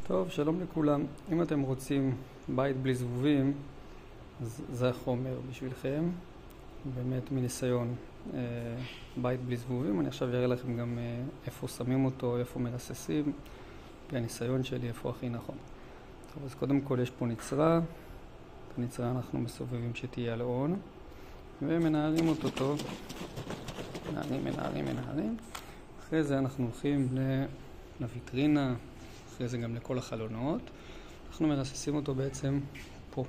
טוב, שלום לכולם. אם אתם רוצים בית בלי זבובים, אז זה החומר בשבילכם. באמת מניסיון בית בלי זבובים. אני עכשיו אראה לכם גם איפה שמים אותו, איפה מרססים, והניסיון שלי איפה הכי נכון. טוב, אז קודם כל יש פה נצרה. את הנצרה אנחנו מסובבים שתהיה על און, ומנערים אותו טוב. מנערים. אחרי זה אנחנו הולכים לויטרינה, אחרי זה גם לכל החלונות. אנחנו מרססים אותו בעצם פה,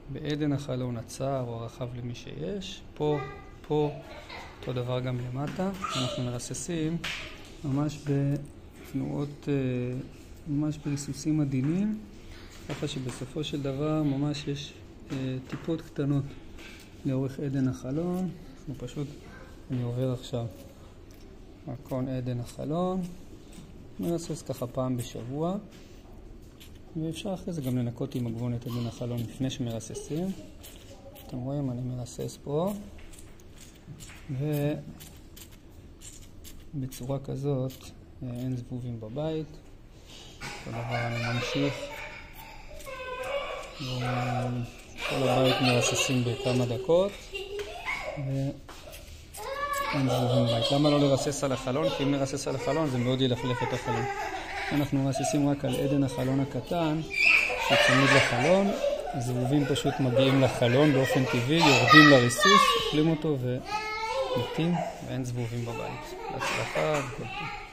בעדן החלון הצר או הרחב למי שיש. פה, אותו דבר גם למטה. אנחנו מרססים ממש בתנועות, ממש בריסוסים עדינים, ככה שבסופו של דבר ממש יש טיפות קטנות לאורך עדן החלון. אנחנו פשוט, אני עובר עכשיו מקון עדן החלון, מרסס ככה פעם בשבוע, ואפשר אחרי זה גם לנקות עם הגבון את עדן החלון לפני שמרססים. אתם רואים, אני מרסס פה, ובצורה כזאת אין זבובים בבית. כל דבר אני ממשיך, וכל הבית מרססים בכמה דקות, אין זבובים בבית. למה לא לרסס על החלון? כי אם נרסס על החלון זה מאוד ילכלך את החלון. אנחנו מרססים רק על עדן החלון הקטן שצמוד לחלון. הזבובים פשוט מגיעים לחלון באופן טבעי, יורדים לריסוס, אוכלים אותו ומתים, ואין זבובים בבית. בהצלחה וכל טוב.